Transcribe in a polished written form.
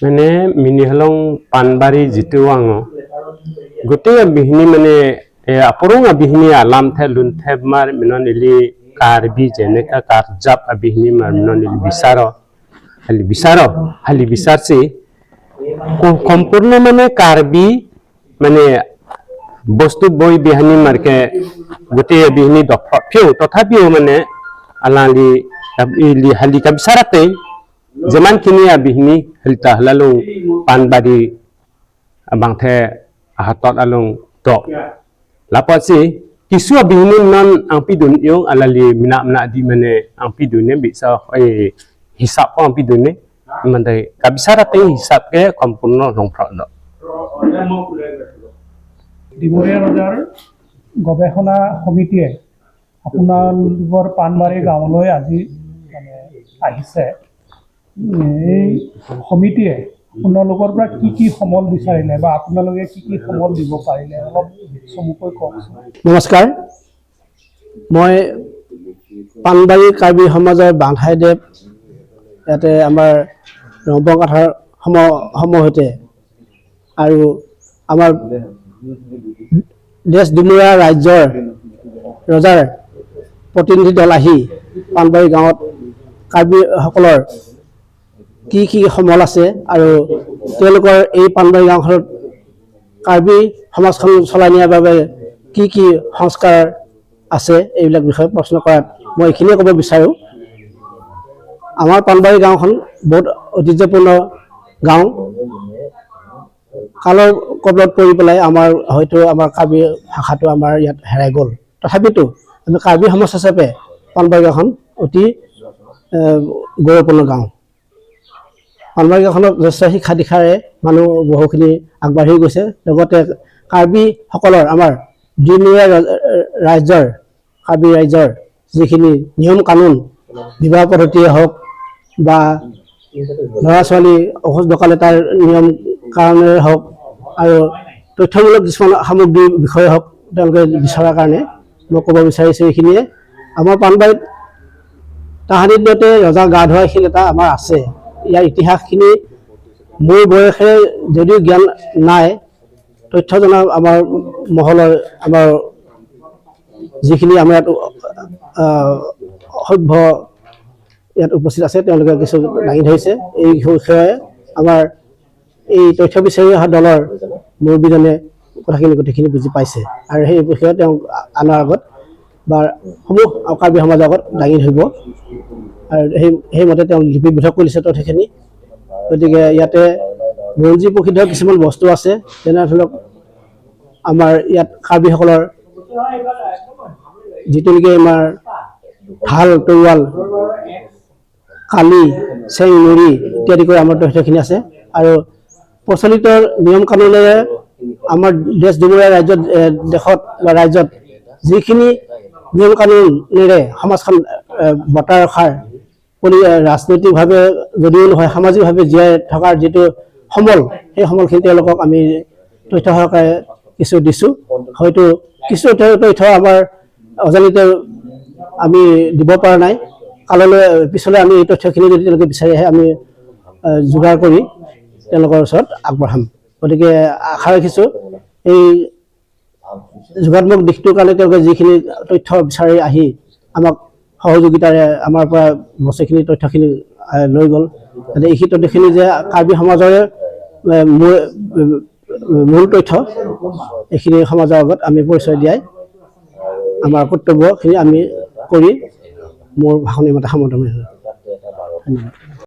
মানে মিনি হলং পানবাৰী যিটো আঙ গোটেই বিহিনী মানে আপৰং বিহিনী আলাম থে লুন থে মাৰ মিননিলি কাৰ্বি যেনেকা কাৰজাপ বিহিনী মাৰ মিননিলি হালি বিচাৰছি সম্পূৰ্ণ মানে কাৰ্বি মানে বস্তু বই বিহানী মাৰকে গোটেই বিহিনী দফিও তথাপিও মানে আলালি হালি কা বিচাৰাতে যেমান খিনি বিহিনী হলিতা হলালুং পানবাৰী বাংথে হাতত আলুং দ লাপাসি কিছু bihin non ang pidun yung alali mina di mane ang pidune bisa hisap ang pidune mande kabisara te hisap ke সম্পূর্ণ রংপ্রদ ডিমৰীয়া ৰজাৰ গৱেষণা সমিতিয়ে আপোনালোকৰ পানবাৰী গাঁৱলৈ আজি মানে আহিছে এই সমিতিয়ে আপোনালোকৰ পৰা কি সমল বিচাৰিলে বা আপোনালোকে কি সমল দিব পাৰিলে অলপ চমুকৈ কওকচোন। নমস্কাৰ, মই পানবাৰী কাৰ্বি সমাজৰ বাংধাইদেৱ ইয়াতে আমাৰ ৰংপকাঠাৰ সমহতে আৰু আমাৰ দেশ দুমুৰা ৰাজ্যৰ ৰজাৰ প্ৰতিনিধি দল আহি পানবাৰী গাঁৱত কাৰ্বিসকলৰ কি সমল আছে আৰু তেওঁলোকৰ এই পানবাৰী গাঁওখনত কাৰ্বি সমাজখন চলাই নিয়াৰ বাবে কি সংস্কাৰ আছে এইবিলাক বিষয়ে প্ৰশ্ন কৰাত মই এইখিনিয়ে ক'ব বিচাৰোঁ। আমাৰ পানবাৰী গাঁওখন বহুত ঐতিহ্যপূৰ্ণ গাঁও। কালৰ কবলত পৰি পেলাই হয়তো আমাৰ কাৰ্বি ভাষাটো আমাৰ ইয়াত হেৰাই গ'ল, তথাপিতো আমি কাৰ্বি সমাজ হিচাপে পানবাৰী গাঁওখন অতি গৌৰৱপূৰ্ণ গাঁও। পানবাৰী গাঁওখনত যথেষ্ট শিক্ষা দীক্ষাৰে মানুহ বহুখিনি আগবাঢ়ি গৈছে। লগতে কাৰ্বিসকলৰ আমাৰ দুমুৰীয়া ৰাজ্যৰ কাৰ্বি ৰাজ্যৰ যিখিনি নিয়ম কানুন বিবাহ পদ্ধতিয়ে হওক বা ল'ৰা ছোৱালী অসুখ ডকালে তাৰ নিয়ম কাৰণে হওক আৰু তথ্যমূলক কিছুমান সামগ্ৰীৰ বিষয়ে হওক তেওঁলোকে বিচৰাৰ কাৰণে মই ক'ব বিচাৰিছোঁ এইখিনিয়ে। আমাৰ পানবাৰীত তাহানিৰ দিনতে ৰজা গা ধোৱা শিল এটা আমাৰ আছে। ইয়াৰ ইতিহাসখিনি মোৰ বয়সে যদিও জ্ঞান নাই, তথ্য জনা আমাৰ মহলৰ আমাৰ যিখিনি আমাৰ ইয়াত সভ্য ইয়াত উপস্থিত আছে তেওঁলোকে কিছু দাঙি ধৰিছে। এই বিষয়ে আমাৰ এই তথ্য বিচাৰি অহা দলৰ মুৰব্বীজনে কথাখিনি গোটেইখিনি বুজি পাইছে আৰু সেই বিষয়ে তেওঁ আনৰ আগত বা সমূহ কাৰ্বি সমাজৰ আগত দাঙি ধৰিব আৰু সেইমতে তেওঁ লিপিবদ্ধ কৰিছে তথ্যখিনি। গতিকে ইয়াতে বুৰঞ্জী প্ৰসিদ্ধ কিছুমান বস্তু আছে, যেনে ধৰি লওক আমাৰ ইয়াত কাৰ্বিসকলৰ যিটো নেকি আমাৰ ঢাল তৰোৱাল কালি চেং নৰি ইত্যাদি কৰি আমাৰ তথ্যখিনি আছে আৰু প্ৰচলিত নিয়ম কানুনেৰে আমাৰ দেশ দুমুৰীয়া দেশত বা ৰাজ্যত যিখিনি নিয়ম কানুনেৰে সমাজখন বৰ্তাই ৰখাৰ ৰাজনৈতিকভাৱে যদিও নহয় সামাজিকভাৱে জীয়াই থকাৰ যিটো সমল, সেই সমলখিনি তেওঁলোকক আমি তথ্য সহকাৰে কিছু দিছোঁ। হয়তো কিছু তথ্য আমাৰ অজানিতে আমি দিব পৰা নাই, কাললৈ পিছলৈ আমি এই তথ্যখিনি যদি তেওঁলোকে বিচাৰি আহে আমি যোগাৰ কৰি তেওঁলোকৰ ওচৰত আগবঢ়াম। গতিকে আশা ৰাখিছোঁ এই যোগাত্মক দিশটোৰ কাৰণে তেওঁলোকে যিখিনি তথ্য বিচাৰি আহি আমাক সহযোগিতাৰে আমাৰ পৰা বস্তুখিনি তথ্যখিনি লৈ গ'ল, যাতে এই তথ্যখিনি যে কাৰ্বি সমাজৰে মূল তথ্য এইখিনি সমাজৰ আগত আমি পৰিচয় দিয়াই আমাৰ কৰ্তব্যখিনি আমি কৰি মোৰ ভাষণ ইমানতে সামৰণি মাৰিছোঁ। ধন্যবাদ।